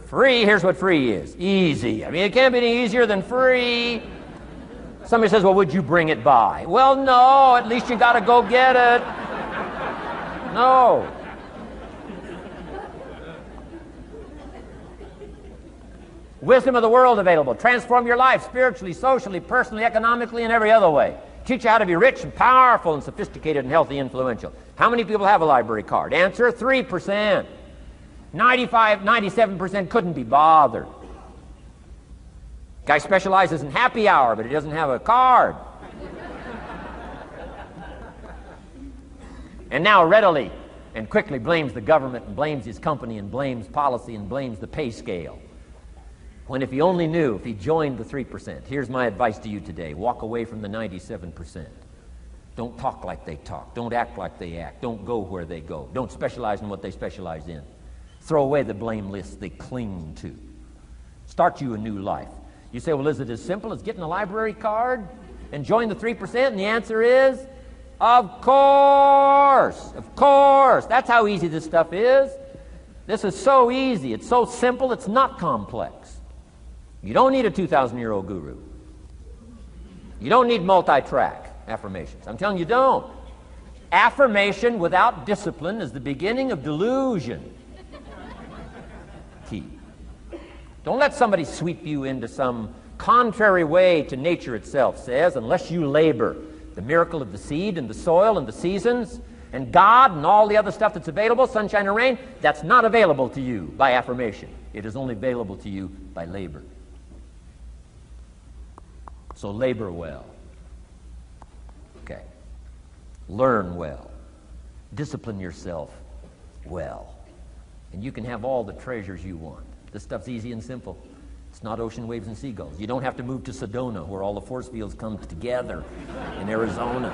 Free. Here's what free is. Easy. I mean, it can't be any easier than free. Somebody says, well, would you bring it by? Well, no. At least you got to go get it. No. Wisdom of the world available. Transform your life spiritually, socially, personally, economically, and every other way. Teach you how to be rich and powerful and sophisticated and healthy, influential. How many people have a library card? Answer, 3%. 95, 97% couldn't be bothered. Guy specializes in happy hour, but he doesn't have a card. And now readily and quickly blames the government and blames his company and blames policy and blames the pay scale. When if he only knew, if he joined the 3%, here's my advice to you today. Walk away from the 97%. Don't talk like they talk. Don't act like they act. Don't go where they go. Don't specialize in what they specialize in. Throw away the blame list they cling to. Start you a new life. You say, well, is it as simple as getting a library card and join the 3%? And the answer is, of course. Of course. That's how easy this stuff is. This is so easy. It's so simple. It's not complex. You don't need a 2,000-year-old guru. You don't need multi-track affirmations. I'm telling you, don't. Affirmation without discipline is the beginning of delusion. Key. Don't let somebody sweep you into some contrary way to nature itself says, unless you labor. The miracle of the seed and the soil and the seasons and God and all the other stuff that's available, sunshine and rain, that's not available to you by affirmation. It is only available to you by labor. So labor well. Okay. Learn well. Discipline yourself well. And you can have all the treasures you want. This stuff's easy and simple. It's not ocean waves and seagulls. You don't have to move to Sedona, where all the force fields come together in Arizona.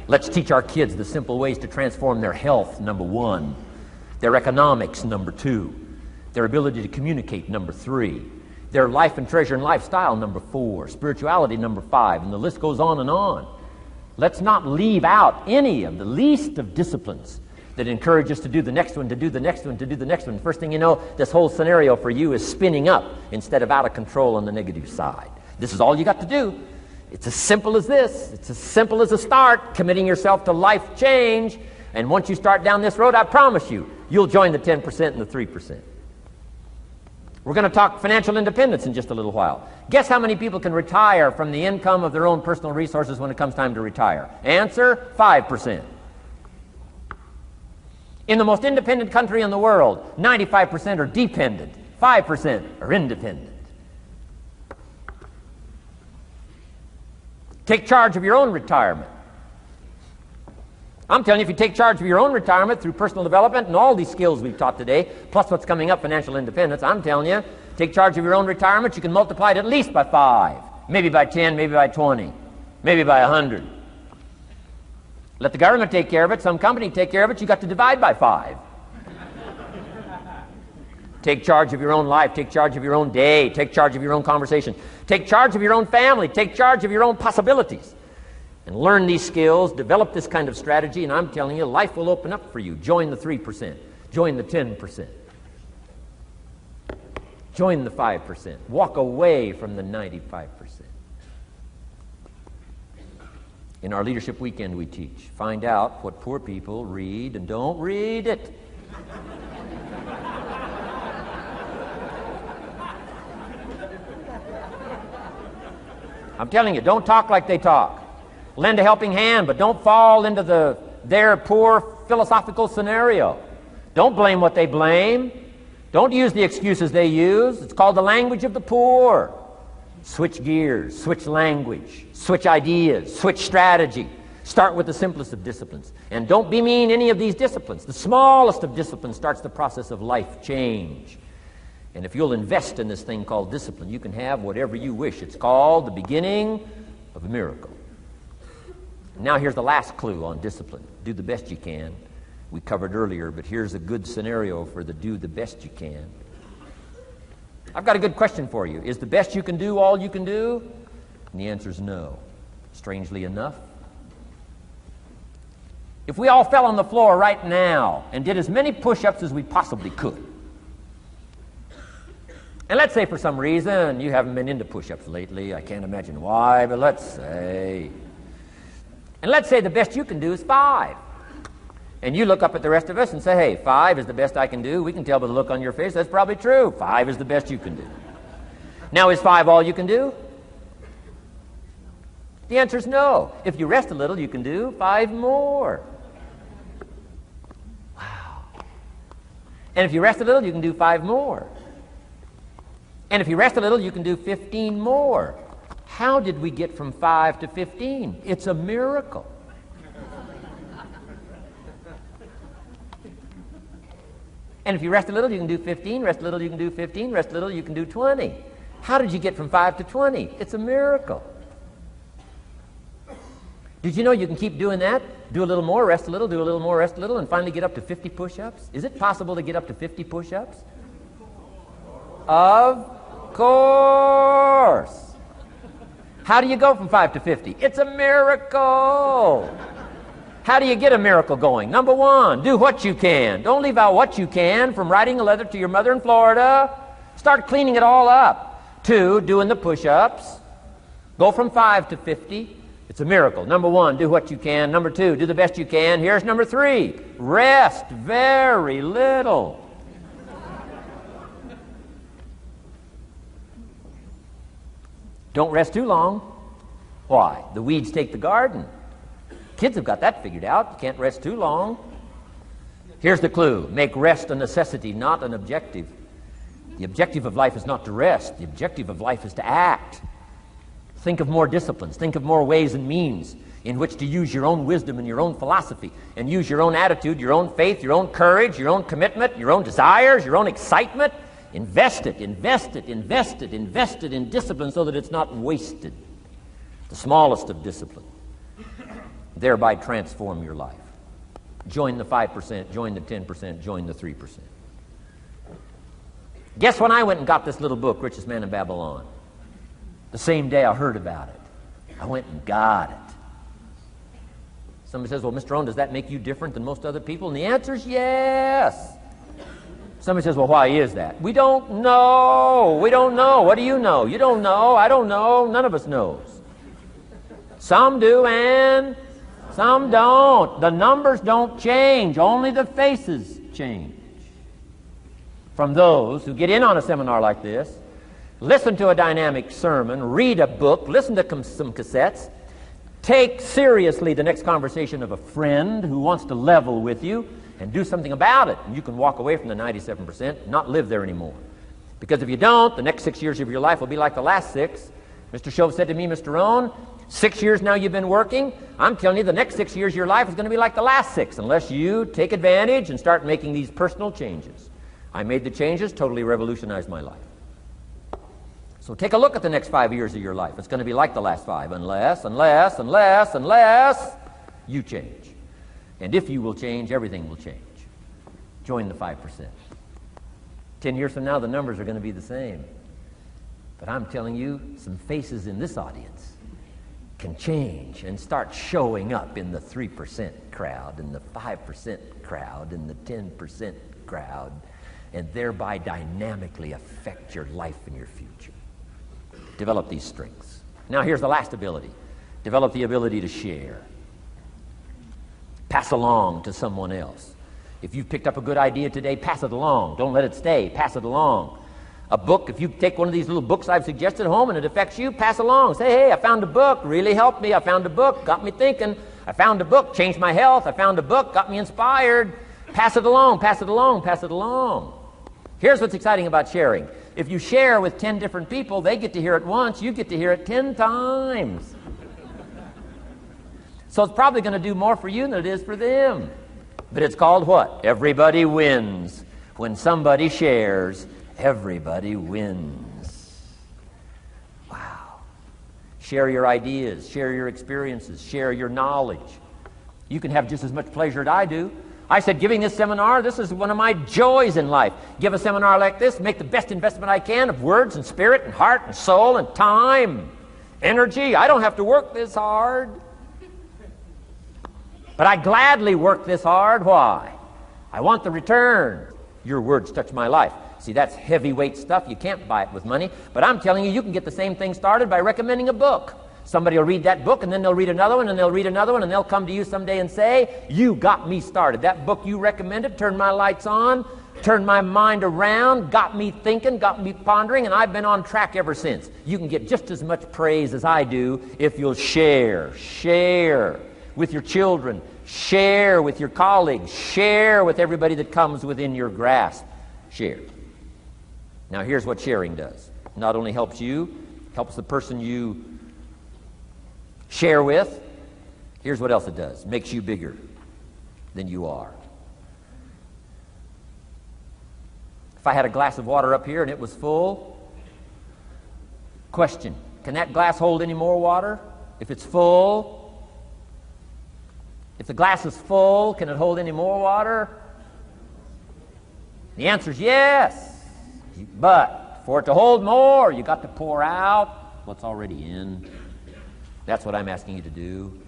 Let's teach our kids the simple ways to transform their health, number 1. Their economics, number 2. Their ability to communicate, number 3. Their life and treasure and lifestyle, number 4. Spirituality, number 5. And the list goes on and on. Let's not leave out any of the least of disciplines that encourage us to do the next one, to do the next one, to do the next one. First thing you know, this whole scenario for you is spinning up instead of out of control on the negative side. This is all you got to do. It's as simple as this. It's as simple as a start, committing yourself to life change. And once you start down this road, I promise you, you'll join the 10% and the 3%. We're going to talk financial independence in just a little while. Guess how many people can retire from the income of their own personal resources when it comes time to retire? Answer, 5%. In the most independent country in the world, 95% are dependent, 5% are independent. Take charge of your own retirement. I'm telling you, if you take charge of your own retirement through personal development and all these skills we've taught today, plus what's coming up, financial independence, I'm telling you, take charge of your own retirement, you can multiply it at least by 5, maybe by 10, maybe by 20, maybe by 100. Let the government take care of it, some company take care of it, you got to divide by 5. Take charge of your own life, take charge of your own day, take charge of your own conversation, take charge of your own family, take charge of your own possibilities. And learn these skills, develop this kind of strategy, and I'm telling you, life will open up for you. Join the 3%. Join the 10%. Join the 5%. Walk away from the 95%. In our Leadership Weekend we teach, find out what poor people read and don't read it. I'm telling you, don't talk like they talk. Lend a helping hand, but don't fall into their poor philosophical scenario. Don't blame what they blame. Don't use the excuses they use. It's called the language of the poor. Switch gears, switch language, switch ideas, switch strategy. Start with the simplest of disciplines. And don't be mean any of these disciplines. The smallest of disciplines starts the process of life change. And if you'll invest in this thing called discipline, you can have whatever you wish. It's called the beginning of a miracle. Now here's the last clue on discipline. Do the best you can. We covered earlier, but here's a good scenario for the do the best you can. I've got a good question for you. Is the best you can do all you can do? And the answer is no. Strangely enough. If we all fell on the floor right now and did as many push-ups as we possibly could, and let's say for some reason you haven't been into push-ups lately, I can't imagine why, but let's say. And let's say the best you can do is 5. And you look up at the rest of us and say, hey, 5 is the best I can do. We can tell by the look on your face that's probably true. 5 is the best you can do. Now, is 5 all you can do? The answer is no. If you rest a little, you can do 5 more. Wow. And if you rest a little, you can do 5 more. And if you rest a little, you can do 15 more. How did we get from 5 to 15? It's a miracle. And if you rest a little, you can do 15. Rest a little, you can do 15. Rest a little, you can do 20. How did you get from 5 to 20? It's a miracle. Did you know you can keep doing that? Do a little more, rest a little, do a little more, rest a little, and finally get up to 50 push-ups? Is it possible to get up to 50 push-ups? Of course. How do you go from 5 to 50? It's a miracle. How do you get a miracle going? Number 1, do what you can. Don't leave out what you can, from writing a letter to your mother in Florida. Start cleaning it all up. 2, doing the push-ups. Go from 5 to 50. It's a miracle. Number 1, do what you can. Number 2, do the best you can. Here's number 3, rest very little. Don't rest too long. Why? The weeds take the garden. Kids have got that figured out. You can't rest too long. Here's the clue. Make rest a necessity, not an objective. The objective of life is not to rest. The objective of life is to act. Think of more disciplines. Think of more ways and means. in which to use your own wisdom and your own philosophy, and use your own attitude, your own faith, your own courage, your own commitment, your own desires, your own excitement. Invest it in discipline so that it's not wasted. The smallest of discipline. Thereby transform your life. Join the 5%, join the 10%, join the 3%. Guess when I went and got this little book, Richest Man in Babylon? The same day I heard about it. I went and got it. Somebody says, well, Mr. Rohn, does that make you different than most other people? And the answer is yes. Somebody says, well, why is that? We don't know. We don't know. What do you know? You don't know. I don't know. None of us knows. Some do and some don't. The numbers don't change. Only the faces change. From those who get in on a seminar like this, listen to a dynamic sermon, read a book, listen to some cassettes, take seriously the next conversation of a friend who wants to level with you, and do something about it. And you can walk away from the 97% and not live there anymore. Because if you don't, the next 6 years of your life will be like the last 6. Mr. Shove said to me, Mr. Rohn, 6 years now you've been working. I'm telling you, the next 6 years of your life is going to be like the last 6 unless you take advantage and start making these personal changes. I made the changes, totally revolutionized my life. So take a look at the next 5 years of your life. It's going to be like the last 5 unless you change. And if you will change, everything will change. Join the 5%. 10 years from now, the numbers are going to be the same. But I'm telling you, some faces in this audience can change and start showing up in the 3% crowd, in the 5% crowd, in the 10% crowd, and thereby dynamically affect your life and your future. Develop these strengths. Now here's the last ability. Develop the ability to share. Pass along to someone else. If you've picked up a good idea today, pass it along. Don't let it stay. Pass it along. A book, if you take one of these little books I've suggested home and it affects you, pass along. Say, hey, I found a book, really helped me. I found a book, got me thinking. I found a book, changed my health. I found a book, got me inspired. Pass it along, pass it along, pass it along. Here's what's exciting about sharing. If you share with 10 different people, they get to hear it once, you get to hear it 10 times. So it's probably going to do more for you than it is for them. But it's called what? Everybody wins. When somebody shares, everybody wins. Wow. Share your ideas, share your experiences, share your knowledge. You can have just as much pleasure as I do. I said, giving this seminar, this is one of my joys in life. Give a seminar like this, make the best investment I can of words and spirit and heart and soul and time, energy. I don't have to work this hard. But I gladly work this hard. Why? I want the return. Your words touch my life. See, that's heavyweight stuff. You can't buy it with money. But I'm telling you, you can get the same thing started by recommending a book. Somebody will read that book, and then they'll read another one, and they'll read another one, and they'll come to you someday and say, you got me started. That book you recommended turned my lights on, turned my mind around, got me thinking, got me pondering, and I've been on track ever since. You can get just as much praise as I do if you'll share. Share with your children. Share with your colleagues. Share with everybody that comes within your grasp. Share. Now here's what sharing does. It not only helps you, helps the person you share with. Here's what else it does. Makes you bigger than you are. If I had a glass of water up here and it was full, question, can that glass hold any more water? If it's full, if the glass is full, can it hold any more water? The answer is yes. But for it to hold more, you got to pour out what's already in. That's what I'm asking you to do.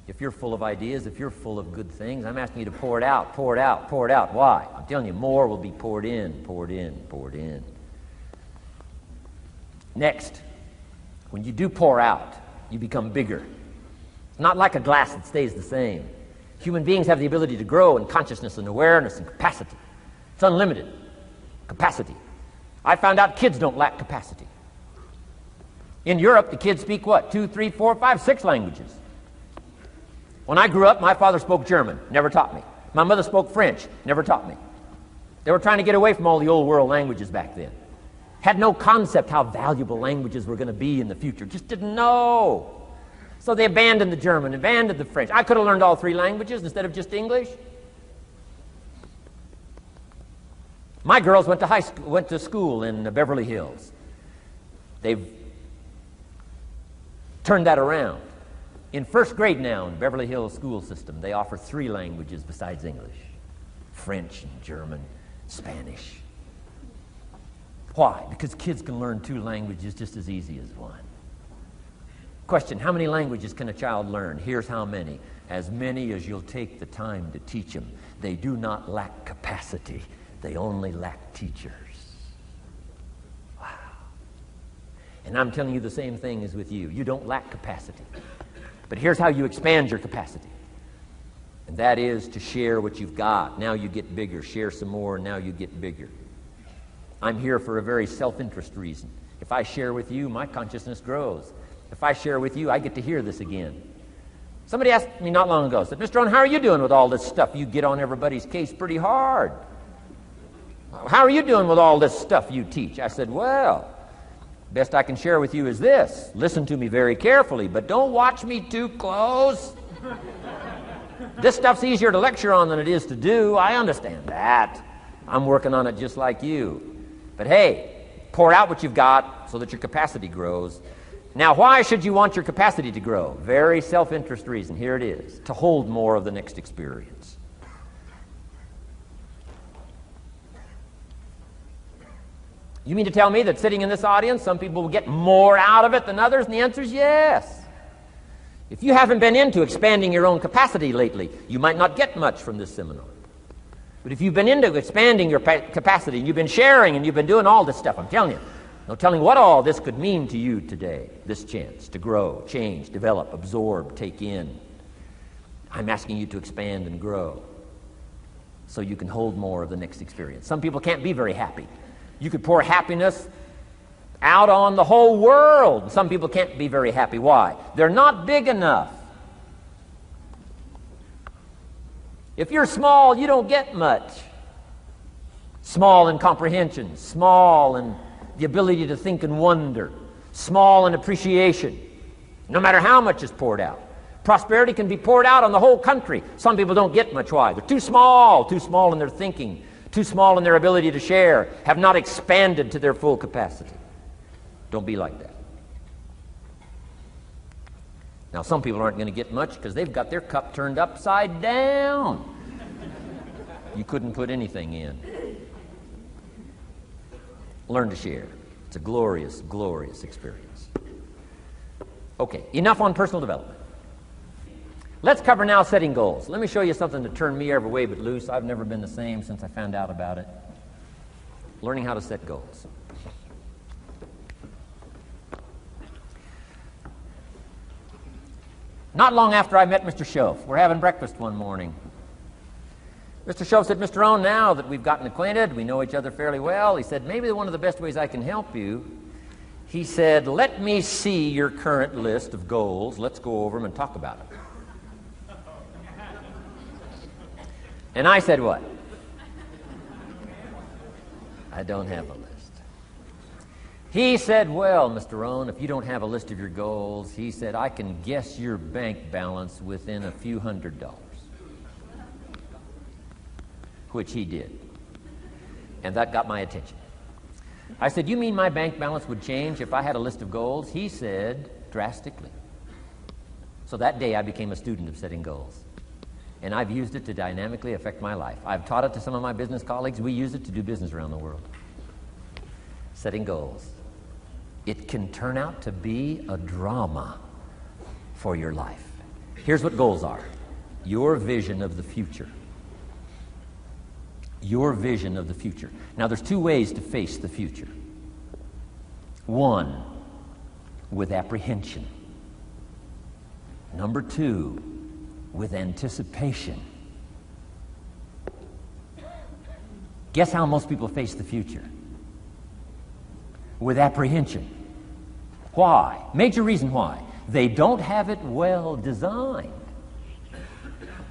If you're full of ideas, if you're full of good things, I'm asking you to pour it out, pour it out, pour it out. Why? I'm telling you, more will be poured in, poured in, poured in. Next, when you do pour out, you become bigger. It's not like a glass that stays the same. Human beings have the ability to grow in consciousness and awareness and capacity. It's unlimited capacity. I found out kids don't lack capacity. In Europe, the kids speak what? 2, 3, 4, 5, 6 languages. When I grew up, my father spoke German, never taught me. My mother spoke French, never taught me. They were trying to get away from all the old world languages back then. Had no concept how valuable languages were going to be in the future. Just didn't know. So they abandoned the German, abandoned the French. I could have learned all 3 languages instead of just English. My girls went to school in Beverly Hills. They've turned that around. In first grade now in Beverly Hills school system, they offer 3 languages besides English: French and German, Spanish. Why? Because kids can learn 2 languages just as easy as 1. Question: how many languages can a child learn? Here's how many. As many as you'll take the time to teach them. They do not lack capacity. They only lack teachers. Wow. And I'm telling you the same thing is with you. You don't lack capacity. But here's how you expand your capacity. And that is to share what you've got. Now you get bigger. Share some more, and now you get bigger. I'm here for a very self-interest reason. If I share with you, my consciousness grows. If I share with you, I get to hear this again. Somebody asked me not long ago, said, Mr. Rohn, how are you doing with all this stuff? You get on everybody's case pretty hard. How are you doing with all this stuff you teach? I said, well, best I can share with you is this. Listen to me very carefully, but don't watch me too close. This stuff's easier to lecture on than it is to do. I understand that. I'm working on it just like you. But hey, pour out what you've got so that your capacity grows. Now, why should you want your capacity to grow? Very self-interest reason. Here it is. To hold more of the next experience. You mean to tell me that sitting in this audience, some people will get more out of it than others? And the answer is yes. If you haven't been into expanding your own capacity lately, you might not get much from this seminar. But if you've been into expanding your capacity, and you've been sharing, and you've been doing all this stuff, I'm telling you, no telling what all this could mean to you today, this chance to grow, change, develop, absorb, take in. I'm asking you to expand and grow so you can hold more of the next experience. Some people can't be very happy. You could pour happiness out on the whole world. Some people can't be very happy. Why? They're not big enough. If you're small, you don't get much. Small in comprehension, small in the ability to think and wonder, small in appreciation, no matter how much is poured out. Prosperity can be poured out on the whole country. Some people don't get much. Why? They're too small in their thinking, too small in their ability to share, have not expanded to their full capacity. Don't be like that. Now, some people aren't going to get much because they've got their cup turned upside down. You couldn't put anything in. Learn to share. It's a glorious, glorious experience. Okay, enough on personal development. Let's cover now setting goals. Let me show you something that turned me every way but loose. I've never been the same since I found out about it. Learning how to set goals. Not long after I met Mr. Schoaf, we're having breakfast one morning. Mr. Schoaf said, Mr. Rohn, now that we've gotten acquainted, we know each other fairly well, he said, maybe one of the best ways I can help you, he said, let me see your current list of goals. Let's go over them and talk about it. And I said, what? I don't have a list. He said, well, Mr. Rohn, if you don't have a list of your goals, he said, I can guess your bank balance within a few $100s. Which he did. And that got my attention. I said, you mean my bank balance would change if I had a list of goals? He said, drastically. So that day I became a student of setting goals. And I've used it to dynamically affect my life. I've taught it to some of my business colleagues. We use it to do business around the world. Setting goals. It can turn out to be a drama for your life. Here's what goals are. Your vision of the future. Your vision of the future. Now, there's 2 ways to face the future. 1, with apprehension. Number 2, with anticipation. Guess how most people face the future? With apprehension. Why? Major reason why. They don't have it well designed.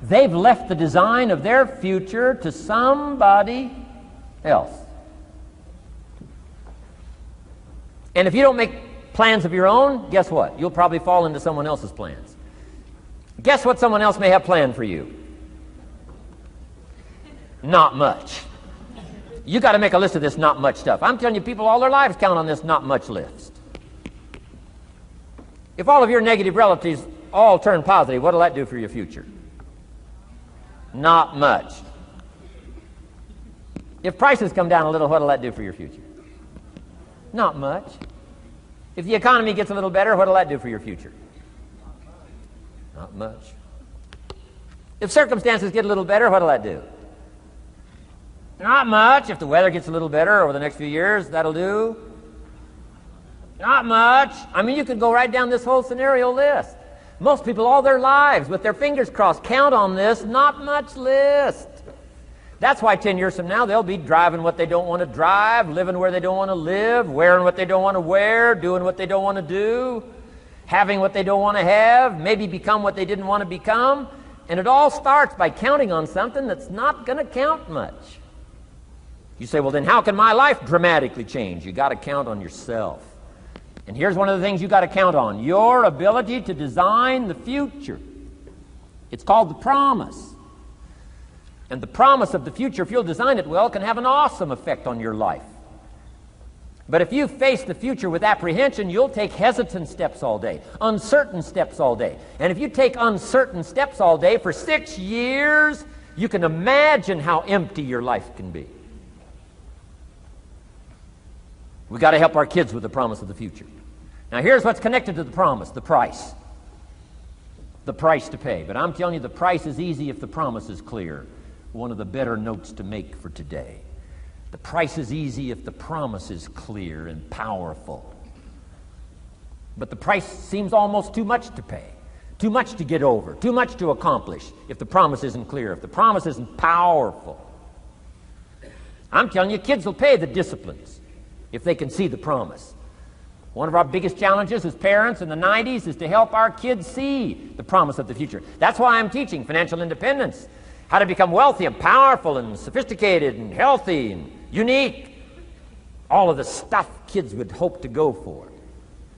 They've left the design of their future to somebody else. And if you don't make plans of your own, guess what? You'll probably fall into someone else's plans. Guess what someone else may have planned for you? Not much. You got to make a list of this not much stuff. I'm telling you, people all their lives count on this not much list. If all of your negative relatives all turn positive, what'll that do for your future? Not much. If prices come down a little, what'll that do for your future? Not much. If the economy gets a little better, what'll that do for your future? Not much. If circumstances get a little better, what'll that do? Not much. If the weather gets a little better over the next few years, that'll do. Not much. I mean, you could go right down this whole scenario list. Most people all their lives, with their fingers crossed, count on this not much list. That's why 10 years from now, they'll be driving what they don't want to drive, living where they don't want to live, wearing what they don't want to wear, doing what they don't want to do, having what they don't want to have, maybe become what they didn't want to become. And it all starts by counting on something that's not going to count much. You say, well, then how can my life dramatically change? You got to count on yourself. And here's one of the things you got to count on: your ability to design the future. It's called the promise. And the promise of the future, if you'll design it well, can have an awesome effect on your life. But if you face the future with apprehension, you'll take hesitant steps all day, uncertain steps all day. And if you take uncertain steps all day for 6 years, you can imagine how empty your life can be. We've got to help our kids with the promise of the future. Now here's what's connected to the promise: the price. The price to pay. But I'm telling you, the price is easy if the promise is clear. One of the better notes to make for today. The price is easy if the promise is clear and powerful. But the price seems almost too much to pay, too much to get over, too much to accomplish if the promise isn't clear, if the promise isn't powerful. I'm telling you, kids will pay the disciplines if they can see the promise. One of our biggest challenges as parents in the 90s is to help our kids see the promise of the future. That's why I'm teaching financial independence, how to become wealthy and powerful and sophisticated and healthy and unique. All of the stuff kids would hope to go for.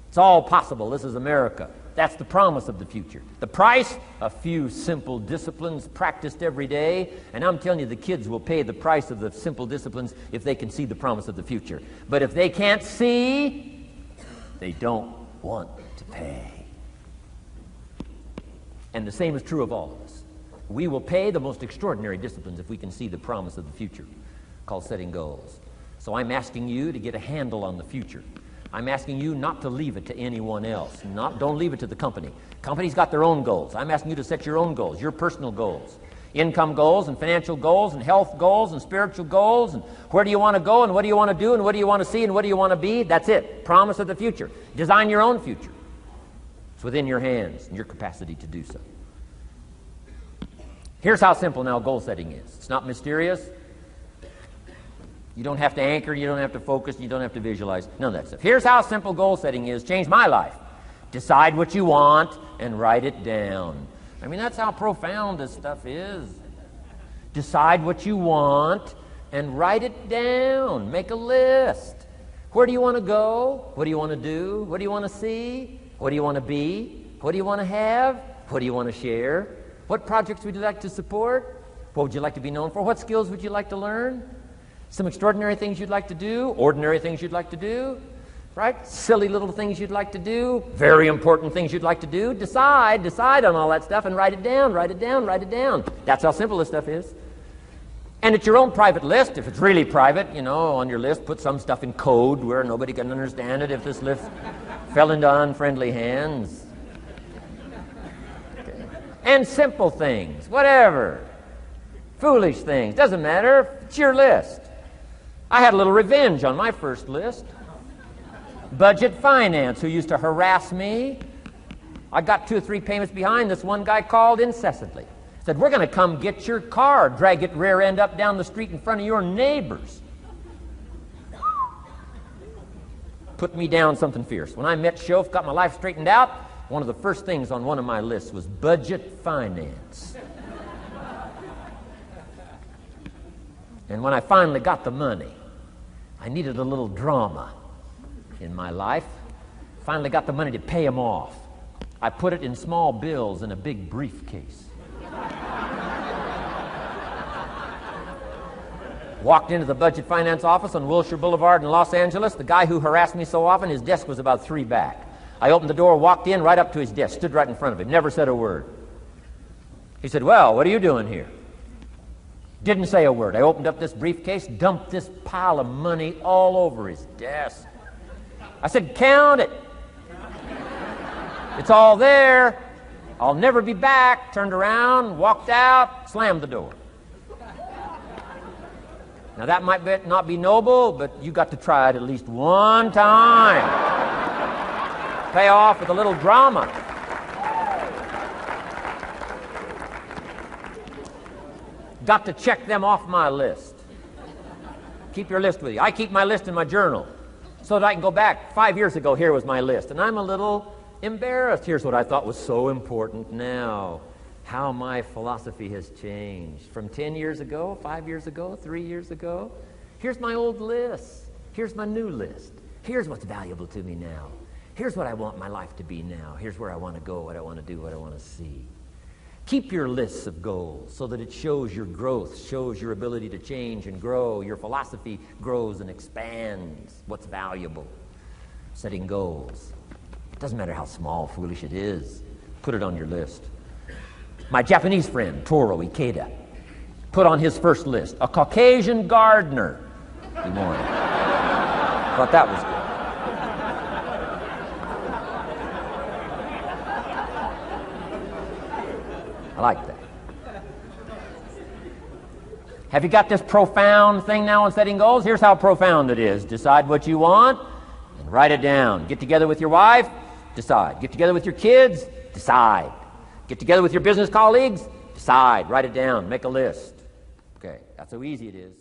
It's all possible. This is America. That's the promise of the future. The price, a few simple disciplines practiced every day. And I'm telling you, the kids will pay the price of the simple disciplines if they can see the promise of the future. But if they can't see, they don't want to pay. And the same is true of all of us. We will pay the most extraordinary disciplines if we can see the promise of the future, called setting goals. So I'm asking you to get a handle on the future. I'm asking you not to leave it to anyone else. Don't leave it to the company. Company's got their own goals. I'm asking you to set your own goals, your personal goals. Income goals and financial goals and health goals and spiritual goals, and where do you want to go and what do you want to do and what do you want to see and what do you want to be. That's it. Promise of the future. Design your own future. It's within your hands and your capacity to do so. Here's how simple now goal setting is. It's not mysterious. You don't have to anchor, you don't have to focus, you don't have to visualize, none of that stuff. Here's how simple goal setting is. Changed my life. Decide what you want and write it down. I mean, that's how profound this stuff is. Decide what you want and write it down. Make a list. Where do you want to go? What do you want to do? What do you want to see? What do you want to be? What do you want to have? What do you want to share? What projects would you like to support? What would you like to be known for? What skills would you like to learn? Some extraordinary things you'd like to do, ordinary things you'd like to do, right? Silly little things you'd like to do, very important things you'd like to do. Decide on all that stuff and write it down, write it down, write it down. That's how simple this stuff is. And it's your own private list. If it's really private, on your list, put some stuff in code where nobody can understand it if this list fell into unfriendly hands. And simple things, whatever. Foolish things, doesn't matter. It's your list. I had a little revenge on my first list. Budget finance, who used to harass me. I got 2 or 3 payments behind. This one guy called incessantly. Said, we're going to come get your car, drag it rear end up down the street in front of your neighbors. Put me down something fierce. When I met Shof, got my life straightened out, one of the first things on one of my lists was budget finance. And when I finally got the money, I needed a little drama in my life. Finally got the money to pay him off. I put it in small bills in a big briefcase. Walked into the budget finance office on Wilshire Boulevard in Los Angeles. The guy who harassed me so often, his desk was about 3 back. I opened the door, walked in, right up to his desk, stood right in front of him, never said a word. He said, "Well, what are you doing here?" Didn't say a word. I opened up this briefcase, dumped this pile of money all over his desk. I said, "Count it. It's all there. I'll never be back." Turned around, walked out, slammed the door. Now that might not be noble, but you got to try it at least one time. Pay off with a little drama. Got to check them off my list. Keep your list with you. I keep my list in my journal so that I can go back. 5 years ago, here was my list. And I'm a little embarrassed. Here's what I thought was so important now. How my philosophy has changed. From 10 years ago, 5 years ago, 3 years ago. Here's my old list. Here's my new list. Here's what's valuable to me now. Here's what I want my life to be now. Here's where I want to go, what I want to do, what I want to see. Keep your lists of goals so that it shows your growth, shows your ability to change and grow. Your philosophy grows and expands what's valuable. Setting goals. It doesn't matter how small, foolish it is. Put it on your list. My Japanese friend, Toro Ikeda, put on his first list, a Caucasian gardener he wanted. Thought that was good. I like that. Have you got this profound thing now on setting goals? Here's how profound it is. Decide what you want and write it down. Get together with your wife, decide. Get together with your kids, decide. Get together with your business colleagues, decide. Write it down. Make a list. Okay, that's how easy it is.